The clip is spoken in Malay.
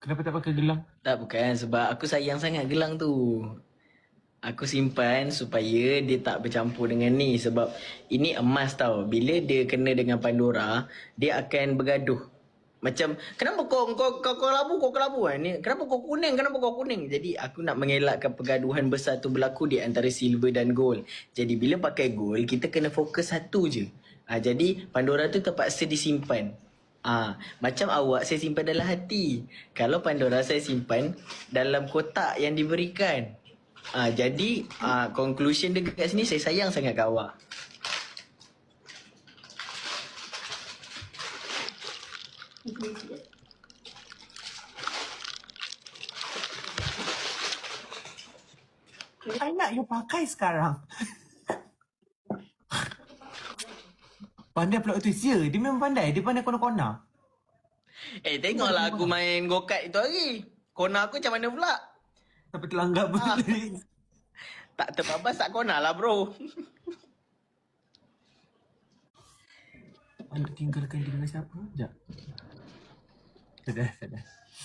Kenapa tak pakai gelang? Tak, bukan sebab aku sayang sangat gelang tu. Aku simpan supaya dia tak bercampur dengan ni. Sebab ini emas tau. Bila dia kena dengan Pandora, dia akan bergaduh. Macam, kenapa kau kelabu kan? Ni, kenapa kau kuning? Kenapa kau kuning? Jadi aku nak mengelakkan pergaduhan besar tu berlaku di antara silver dan gold. Jadi bila pakai gold, kita kena fokus satu je. Jadi Pandora tu terpaksa disimpan. Macam awak saya simpan dalam hati. Kalau Pandora saya simpan dalam kotak yang diberikan. Jadi conclusion dia kat sini, saya sayang sangat kat awak. I nak you pakai sekarang. Pandai pula tu sia. Dia memang pandai. Dia pandai kona-kona. Tengoklah aku main go-kart itu hari. Kona aku macam mana pula? Sampai terlanggar pun tadi. Tak terbabas tak kona lah bro. Anda tinggalkan dia dengan siapa? Sekejap. Sudah.